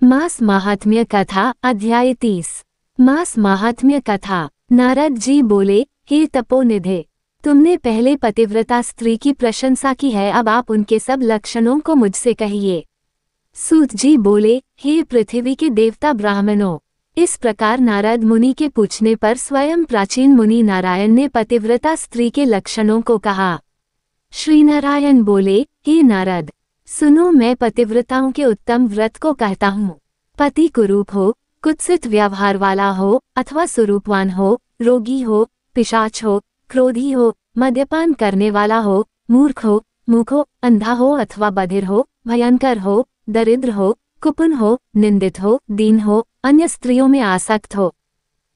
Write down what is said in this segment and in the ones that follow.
मास महात्म्य कथा अध्याय 30। मास महात्म्य कथा। नारद जी बोले, हे तपोनिधे, तुमने पहले पतिव्रता स्त्री की प्रशंसा की है, अब आप उनके सब लक्षणों को मुझसे कहिए। सूत जी बोले, हे पृथ्वी के देवता ब्राह्मणों, इस प्रकार नारद मुनि के पूछने पर स्वयं प्राचीन मुनि नारायण ने पतिव्रता स्त्री के लक्षणों को कहा। श्री नारायण बोले, हे नारद, सुनो, मैं पतिव्रताओं के उत्तम व्रत को कहता हूँ। पति कुरूप हो, कुत्सित व्यवहार वाला हो अथवा स्वरूपवान हो, रोगी हो, पिशाच हो, क्रोधी हो, मद्यपान करने वाला हो, मूर्ख हो, मूक हो, अंधा हो अथवा बधिर हो, भयंकर हो, दरिद्र हो, कुपन हो, निंदित हो, दीन हो, अन्य स्त्रियों में आसक्त हो।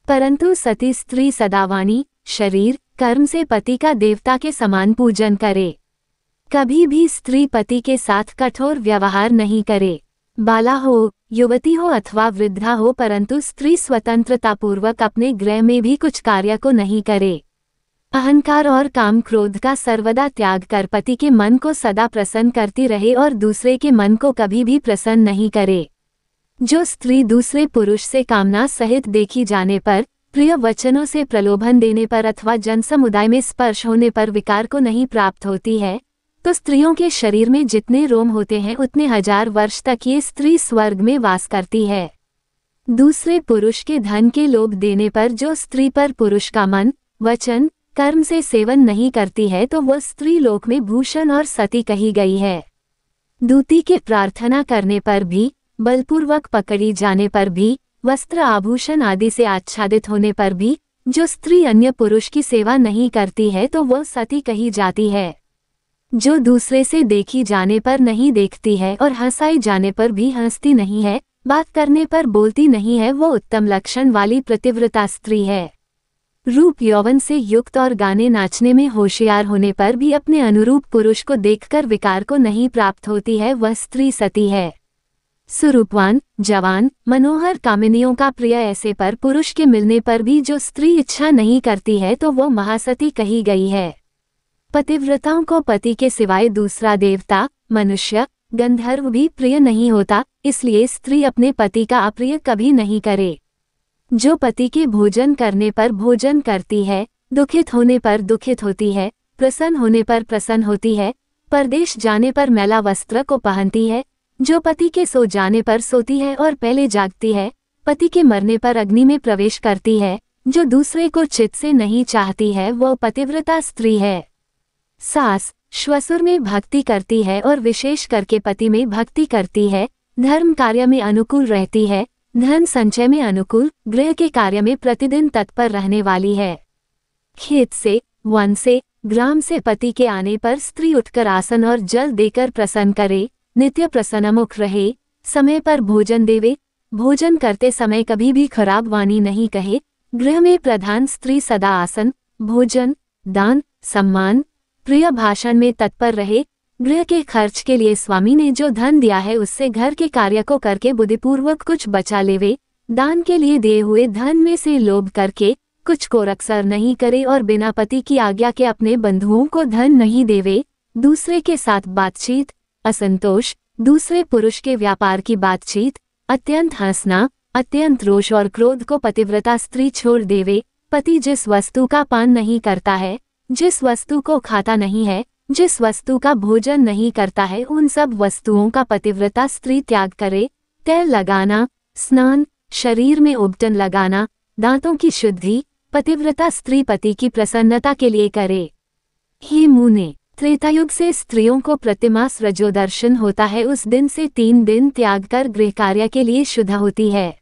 परंतु सती स्त्री सदावाणी, शरीर, कर्म से पति का देवता के समान पूजन करे। कभी भी स्त्री पति के साथ कठोर व्यवहार नहीं करे। बाला हो, युवती हो अथवा वृद्धा हो, परंतु स्त्री स्वतंत्रतापूर्वक अपने गृह में भी कुछ कार्य को नहीं करे। अहंकार और काम क्रोध का सर्वदा त्याग कर पति के मन को सदा प्रसन्न करती रहे और दूसरे के मन को कभी भी प्रसन्न नहीं करे। जो स्त्री दूसरे पुरुष से कामना सहित देखी जाने पर, प्रिय वचनों से प्रलोभन देने पर अथवा जनसमुदाय में स्पर्श होने पर विकार को नहीं प्राप्त होती है, तो स्त्रियों के शरीर में जितने रोम होते हैं उतने 1000 वर्ष तक ये स्त्री स्वर्ग में वास करती है। दूसरे पुरुष के धन के लोभ देने पर जो स्त्री पर पुरुष का मन, वचन, कर्म से सेवन नहीं करती है, तो वह स्त्री लोक में भूषण और सती कही गई है। दूती के प्रार्थना करने पर भी, बलपूर्वक पकड़ी जाने पर भी, वस्त्र आभूषण आदि से आच्छादित होने पर भी, जो स्त्री अन्य पुरुष की सेवा नहीं करती है तो वह सती कही जाती है। जो दूसरे से देखी जाने पर नहीं देखती है और हंसाई जाने पर भी हंसती नहीं है, बात करने पर बोलती नहीं है, वो उत्तम लक्षण वाली पतिव्रता स्त्री है। रूप यौवन से युक्त और गाने नाचने में होशियार होने पर भी अपने अनुरूप पुरुष को देखकर विकार को नहीं प्राप्त होती है, वह स्त्री सती है। सुरूपवान, जवान, मनोहर, कामिनियों का प्रिय ऐसे पर पुरुष के मिलने पर भी जो स्त्री इच्छा नहीं करती है तो वो महासती कही गई है। पतिव्रताओं को पति के सिवाय दूसरा देवता, मनुष्य, गंधर्व भी प्रिय नहीं होता, इसलिए स्त्री अपने पति का अप्रिय कभी नहीं करे। जो पति के भोजन करने पर भोजन करती है, दुखित होने पर दुखित होती है, प्रसन्न होने पर प्रसन्न होती है, परदेश जाने पर मैला वस्त्र को पहनती है, जो पति के सो जाने पर सोती है और पहले जागती है, पति के मरने पर अग्नि में प्रवेश करती है, जो दूसरे को चित्त से नहीं चाहती है, वह पतिव्रता स्त्री है। सास, श्वशुर में भक्ति करती है और विशेष करके पति में भक्ति करती है, धर्म कार्य में अनुकूल रहती है, धन संचय में अनुकूल, गृह के कार्य में प्रतिदिन तत्पर रहने वाली है। खेत से, वन से, ग्राम से पति के आने पर स्त्री उठकर आसन और जल देकर प्रसन्न करे, नित्य प्रसन्नमुख रहे, समय पर भोजन देवे, भोजन करते समय कभी भी खराब वाणी नहीं कहे, गृह में प्रधान स्त्री सदा आसन, भोजन, दान, सम्मान, प्रिय भाषण में तत्पर रहे, गृह के खर्च के लिए स्वामी ने जो धन दिया है उससे घर के कार्य को करके बुद्धिपूर्वक कुछ बचा लेवे, दान के लिए दिए हुए धन में से लोभ करके कुछ को रक्षर नहीं करे और बिना पति की आज्ञा के अपने बंधुओं को धन नहीं देवे, दूसरे के साथ बातचीत, असंतोष, दूसरे पुरुष के व्यापार की बातचीत, अत्यंत हंसना, अत्यंत रोष और क्रोध को पतिव्रता स्त्री छोड़ देवे। पति जिस वस्तु का पान नहीं करता है, जिस वस्तु को खाता नहीं है, जिस वस्तु का भोजन नहीं करता है, उन सब वस्तुओं का पतिव्रता स्त्री त्याग करे। तेल लगाना, स्नान, शरीर में उबटन लगाना, दांतों की शुद्धि, पतिव्रता स्त्री पति की प्रसन्नता के लिए करे। हे मुने, त्रेतायुग से स्त्रियों को प्रतिमास रजोदर्शन होता है, उस दिन से 3 दिन त्याग कर गृह कार्य के लिए शुद्ध होती है।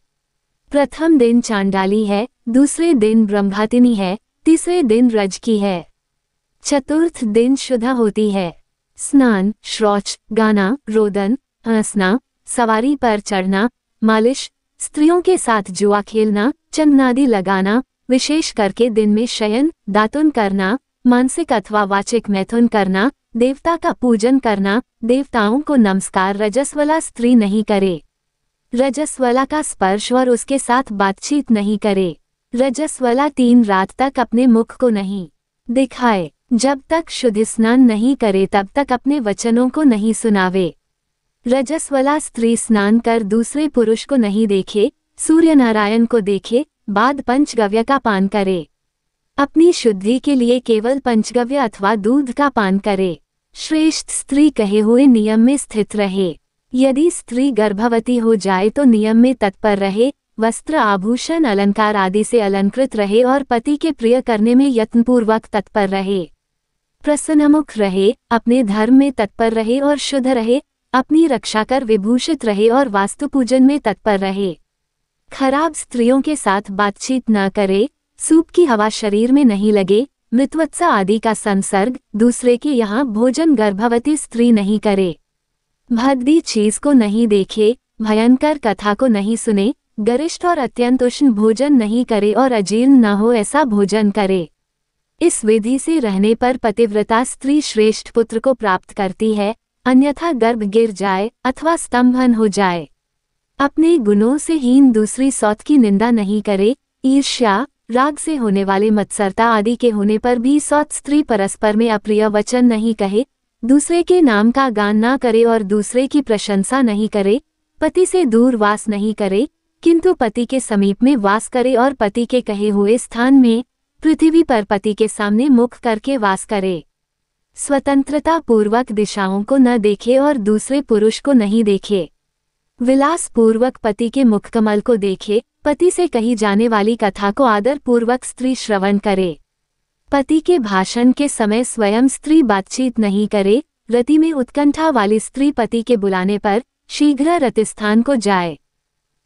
प्रथम दिन चांडाली है, दूसरे दिन ब्रह्मातिनी है, तीसरे दिन रज की है, चतुर्थ दिन शुद्ध होती है। स्नान, शौच, गाना, रोदन, हंसना, सवारी पर चढ़ना, मालिश, स्त्रियों के साथ जुआ खेलना, चंदनादि लगाना, विशेष करके दिन में शयन, दातुन करना, मानसिक अथवा वाचिक मैथुन करना, देवता का पूजन करना, देवताओं को नमस्कार रजस्वला स्त्री नहीं करे। रजस्वला का स्पर्श और उसके साथ बातचीत नहीं करे। रजस्वला 3 रात तक अपने मुख को नहीं दिखाए। जब तक शुद्ध स्नान नहीं करे तब तक अपने वचनों को नहीं सुनावे। रजस्वला स्त्री स्नान कर दूसरे पुरुष को नहीं देखे, सूर्य नारायण को देखे, बाद पंचगव्य का पान करे। अपनी शुद्धि के लिए केवल पंचगव्य अथवा दूध का पान करे। श्रेष्ठ स्त्री कहे हुए नियम में स्थित रहे। यदि स्त्री गर्भवती हो जाए तो नियम में तत्पर रहे, वस्त्र आभूषण अलंकार आदि से अलंकृत रहे और पति के प्रिय करने में यत्नपूर्वक तत्पर रहे। प्रसन्नमुख रहे, अपने धर्म में तत्पर रहे और शुद्ध रहे, अपनी रक्षा कर विभूषित रहे और वास्तु पूजन में तत्पर रहे। खराब स्त्रियों के साथ बातचीत न करे, सूप की हवा शरीर में नहीं लगे, मृत्वत्सा आदि का संसर्ग दूसरे के यहाँ भोजन गर्भवती स्त्री नहीं करे। भद्दी चीज को नहीं देखे, भयंकर कथा को नहीं सुने, गरिष्ठ और अत्यंत उष्ण भोजन नहीं करे और अजीर्ण न हो ऐसा भोजन करे। इस विधि से रहने पर पतिव्रता स्त्री श्रेष्ठ पुत्र को प्राप्त करती है, अन्यथा गर्भ गिर जाए अथवा स्तंभन हो जाए। अपने गुणों से हीन दूसरी सौत की निंदा नहीं करे। ईर्ष्या, राग से होने वाले मत्सरता आदि के होने पर भी सौत स्त्री परस्पर में अप्रिय वचन नहीं कहे, दूसरे के नाम का गान न करे और दूसरे की प्रशंसा नहीं करे। पति से दूर वास नहीं करे, किंतु पति के समीप में वास करे और पति के कहे हुए स्थान में पृथ्वी पर पति के सामने मुख करके वास करे। स्वतंत्रता पूर्वक दिशाओं को न देखे और दूसरे पुरुष को नहीं देखे। विलास पूर्वक पति के मुखकमल को देखे। पति से कही जाने वाली कथा को आदर पूर्वक स्त्री श्रवण करे। पति के भाषण के समय स्वयं स्त्री बातचीत नहीं करे। रति में उत्कंठा वाली स्त्री पति के बुलाने पर शीघ्र रतिस्थान को जाए।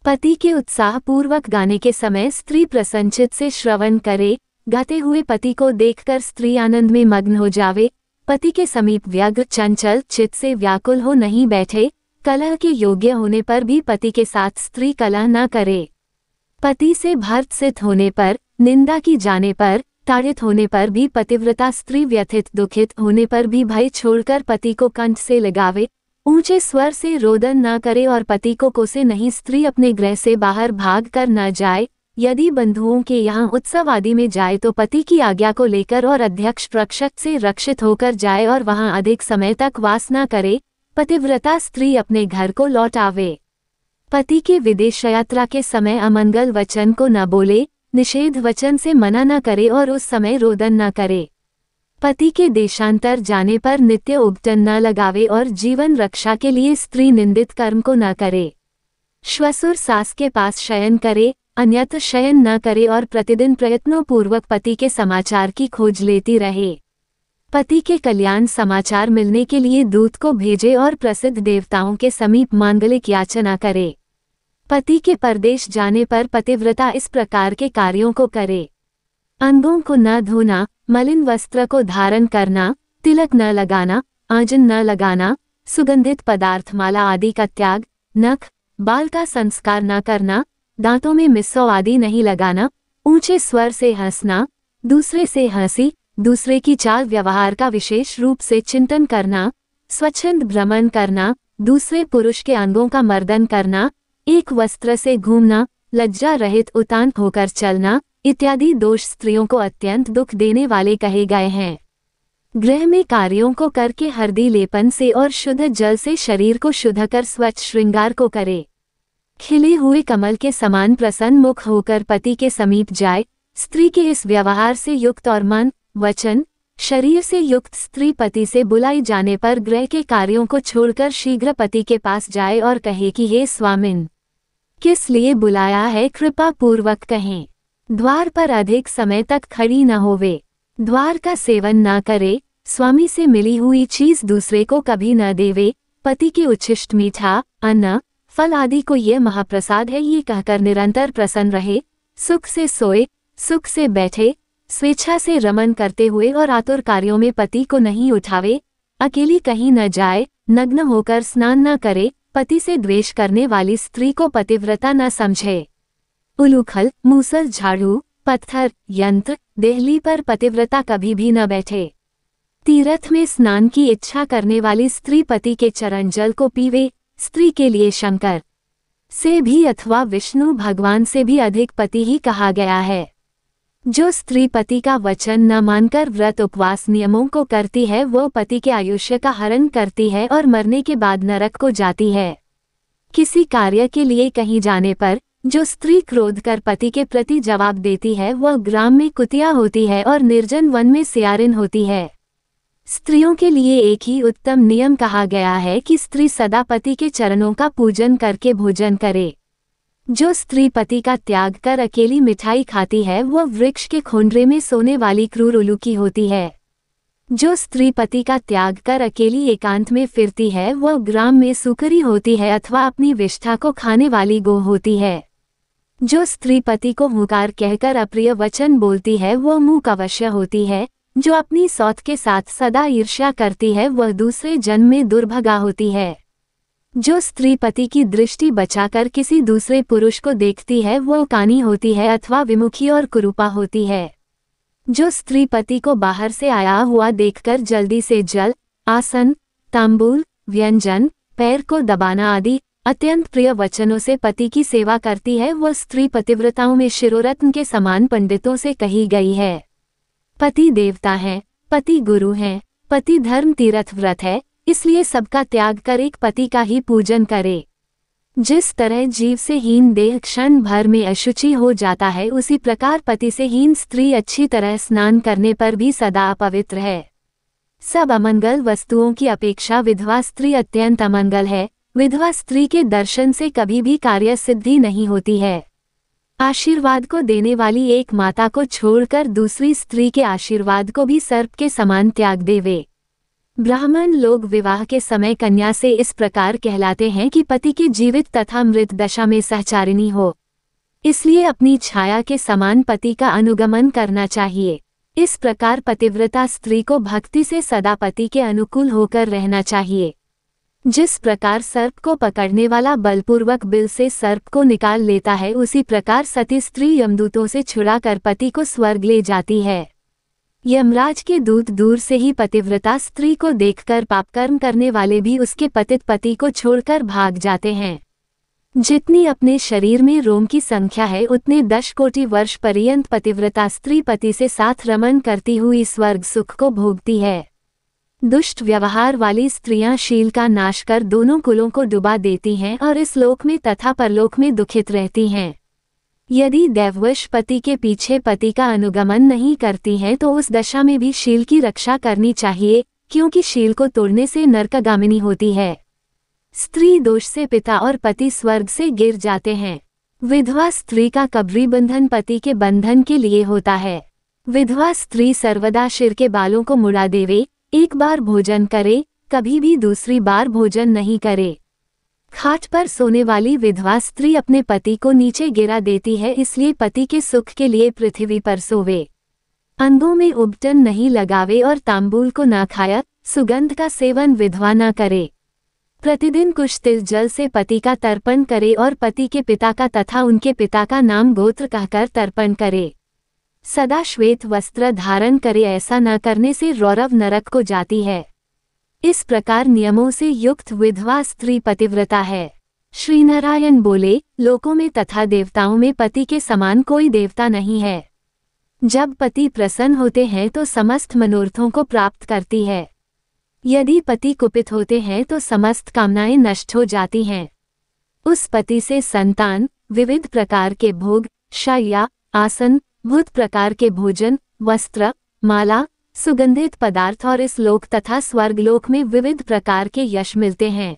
पति के उत्साह पूर्वक गाने के समय स्त्री प्रसन्नचित से श्रवण करे। गाते हुए पति को देखकर स्त्री आनंद में मग्न हो जावे। पति के समीप व्यग्र चंचल चित्त से व्याकुल हो नहीं बैठे। कलह के योग्य होने पर भी पति के साथ स्त्री कलह न करे। पति से भर्त्सित होने पर, निंदा की जाने पर, ताड़ित होने पर भी पतिव्रता स्त्री व्यथित दुखित होने पर भी भय छोड़कर पति को कंठ से लगावे। ऊंचे स्वर से रोदन न करे और पति को कोसे नहीं। स्त्री अपने गृह से बाहर भाग कर न जाए। यदि बंधुओं के यहाँ उत्सव आदि में जाए तो पति की आज्ञा को लेकर और अध्यक्ष प्रक्षक से रक्षित होकर जाए और वहाँ अधिक समय तक वास न करे। पतिव्रता स्त्री अपने घर को लौट आवे। पति के विदेश यात्रा के समय अमंगल वचन को न बोले, निषेध वचन से मना न करे और उस समय रोदन न करे। पति के देशांतर जाने पर नित्य उबटन न लगावे और जीवन रक्षा के लिए स्त्री निंदित कर्म को न करे। श्वसुर सास के पास शयन करे, अन्यत्र शयन न करे और प्रतिदिन प्रयत्नों पूर्वक पति के समाचार की खोज लेती रहे। पति के कल्याण समाचार मिलने के लिए दूत को भेजे और प्रसिद्ध देवताओं के समीप मांगलिक याचना करे। पति के परदेश जाने पर पतिव्रता इस प्रकार के कार्यों को करे। अंगों को न धोना, मलिन वस्त्र को धारण करना, तिलक न लगाना, आंजन न लगाना, सुगंधित पदार्थ माला आदि का त्याग, नख बाल का संस्कार न करना, दांतों में मिस्सौ आदि नहीं लगाना, ऊंचे स्वर से हंसना, दूसरे से हंसी, दूसरे की चाल व्यवहार का विशेष रूप से चिंतन करना, स्वच्छंद भ्रमण करना, दूसरे पुरुष के अंगों का मर्दन करना, एक वस्त्र से घूमना, लज्जा रहित उतान होकर चलना इत्यादि दोष स्त्रियों को अत्यंत दुख देने वाले कहे गए हैं। गृह में कार्यों को करके हरदी लेपन से और शुद्ध जल से शरीर को शुद्ध कर स्वच्छ श्रृंगार को करे। खिले हुए कमल के समान प्रसन्न मुख होकर पति के समीप जाए। स्त्री के इस व्यवहार से युक्त और मन, वचन, शरीर से युक्त स्त्री पति से बुलाई जाने पर गृह के कार्यों को छोड़कर शीघ्र पति के पास जाए और कहे कि हे स्वामिन, किस लिए बुलाया है, कृपा पूर्वक कहें। द्वार पर अधिक समय तक खड़ी न होवे, द्वार का सेवन न करे, स्वामी से मिली हुई चीज दूसरे को कभी न देवे, पति के उच्छिष्ट मीठा, अन्न, फल आदि को ये महाप्रसाद है ये कहकर निरंतर प्रसन्न रहे। सुख से सोए, सुख से बैठे, स्वेच्छा से रमन करते हुए और आतुर कार्यों में पति को नहीं उठावे, अकेली कहीं न जाए, नग्न होकर स्नान न करे, पति से द्वेष करने वाली स्त्री को पतिव्रता न समझे। उलूखल, मूसल, झाड़ू, पत्थर, यंत्र, देहली पर पतिव्रता कभी भी न बैठे। तीर्थ में स्नान की इच्छा करने वाली स्त्री पति के चरण जल को पीवे। स्त्री के लिए शंकर से भी अथवा विष्णु भगवान से भी अधिक पति ही कहा गया है। जो स्त्री पति का वचन न मानकर व्रत उपवास नियमों को करती है वो पति के आयुष्य का हरण करती है और मरने के बाद नरक को जाती है। किसी कार्य के लिए कहीं जाने पर जो स्त्री क्रोध कर पति के प्रति जवाब देती है वह ग्राम में कुतिया होती है और निर्जन वन में सियारिन होती है। स्त्रियों के लिए एक ही उत्तम नियम कहा गया है कि स्त्री सदा पति के चरणों का पूजन करके भोजन करे। जो स्त्री पति का त्याग कर अकेली मिठाई खाती है वह वृक्ष के खोंडरे में सोने वाली क्रूर उल्लू की होती है। जो स्त्री पति का त्याग कर अकेली एकांत में फिरती है वह ग्राम में सुकरी होती है अथवा अपनी विष्ठा को खाने वाली गो होती है। जो स्त्री पति को हुकार कहकर अप्रिय वचन बोलती है वह मूक अवश्य होती है। जो अपनी सौत के साथ सदा ईर्ष्या करती है वह दूसरे जन्म में दुर्भगा होती है। जो स्त्री पति की दृष्टि बचाकर किसी दूसरे पुरुष को देखती है वह कानी होती है अथवा विमुखी और कुरूपा होती है। जो स्त्री पति को बाहर से आया हुआ देखकर जल्दी से जल, आसन, तांबूल, व्यंजन, पैर को दबाना आदि अत्यंत प्रिय वचनों से पति की सेवा करती है वह स्त्री पतिव्रताओं में शिरोरत्न के समान पंडितों से कही गई है। पति देवता हैं, पति गुरु हैं, पति धर्म तीर्थ व्रत है, इसलिए सबका त्याग कर एक पति का ही पूजन करे। जिस तरह जीव से हीन देह क्षण भर में अशुचि हो जाता है उसी प्रकार पति से हीन स्त्री अच्छी तरह स्नान करने पर भी सदा अपवित्र है। सब अमंगल वस्तुओं की अपेक्षा विधवा स्त्री अत्यंत अमंगल है। विधवा स्त्री के दर्शन से कभी भी कार्य सिद्धि नहीं होती है। आशीर्वाद को देने वाली एक माता को छोड़कर दूसरी स्त्री के आशीर्वाद को भी सर्प के समान त्याग देवे। ब्राह्मण लोग विवाह के समय कन्या से इस प्रकार कहलाते हैं कि पति के जीवित तथा मृत दशा में सहचारिणी हो। इसलिए अपनी छाया के समान पति का अनुगमन करना चाहिए। इस प्रकार पतिव्रता स्त्री को भक्ति से सदा पति के अनुकूल होकर रहना चाहिए। जिस प्रकार सर्प को पकड़ने वाला बलपूर्वक बिल से सर्प को निकाल लेता है उसी प्रकार सती स्त्री यमदूतों से छुड़ाकर पति को स्वर्ग ले जाती है। यमराज के दूत दूर से ही पतिव्रता स्त्री को देखकर पापकर्म करने वाले भी उसके पतित पति को छोड़कर भाग जाते हैं। जितनी अपने शरीर में रोम की संख्या है उतने 10 कोटि वर्ष पर्यंत पतिव्रता स्त्री पति से साथ रमन करती हुई स्वर्ग सुख को भोगती है। दुष्ट व्यवहार वाली स्त्रियां शील का नाश कर दोनों कुलों को डुबा देती हैं और इस लोक में तथा परलोक में दुखित रहती हैं। यदि दैववश पति के पीछे पति का अनुगमन नहीं करती हैं तो उस दशा में भी शील की रक्षा करनी चाहिए, क्योंकि शील को तोड़ने से नरकगामिनी होती है। स्त्री दोष से पिता और पति स्वर्ग से गिर जाते हैं। विधवा स्त्री का कब्री बंधन पति के बंधन के लिए होता है। विधवा स्त्री सर्वदा सिर के बालों को मुड़ा देवे, एक बार भोजन करे, कभी भी दूसरी बार भोजन नहीं करे। खाट पर सोने वाली विधवा स्त्री अपने पति को नीचे गिरा देती है, इसलिए पति के सुख के लिए पृथ्वी पर सोवे। अंगों में उबटन नहीं लगावे और तांबूल को ना खाया, सुगंध का सेवन विधवा न करे। प्रतिदिन कुछ तिल जल से पति का तर्पण करे और पति के पिता का तथा उनके पिता का नाम गोत्र कहकर तर्पण करे। सदा श्वेत वस्त्र धारण करे, ऐसा न करने से रौरव नरक को जाती है। इस प्रकार नियमों से युक्त विधवा स्त्री पतिव्रता है। श्री नारायण बोले, लोकों में तथा देवताओं में पति के समान कोई देवता नहीं है। जब पति प्रसन्न होते हैं तो समस्त मनोरथों को प्राप्त करती है। यदि पति कुपित होते हैं तो समस्त कामनाएं नष्ट हो जाती हैं। उस पति से संतान, विविध प्रकार के भोग, शय्या, आसन, भूत प्रकार के भोजन, वस्त्र, माला, सुगंधित पदार्थ और इस लोक तथा स्वर्गलोक में विविध प्रकार के यश मिलते हैं।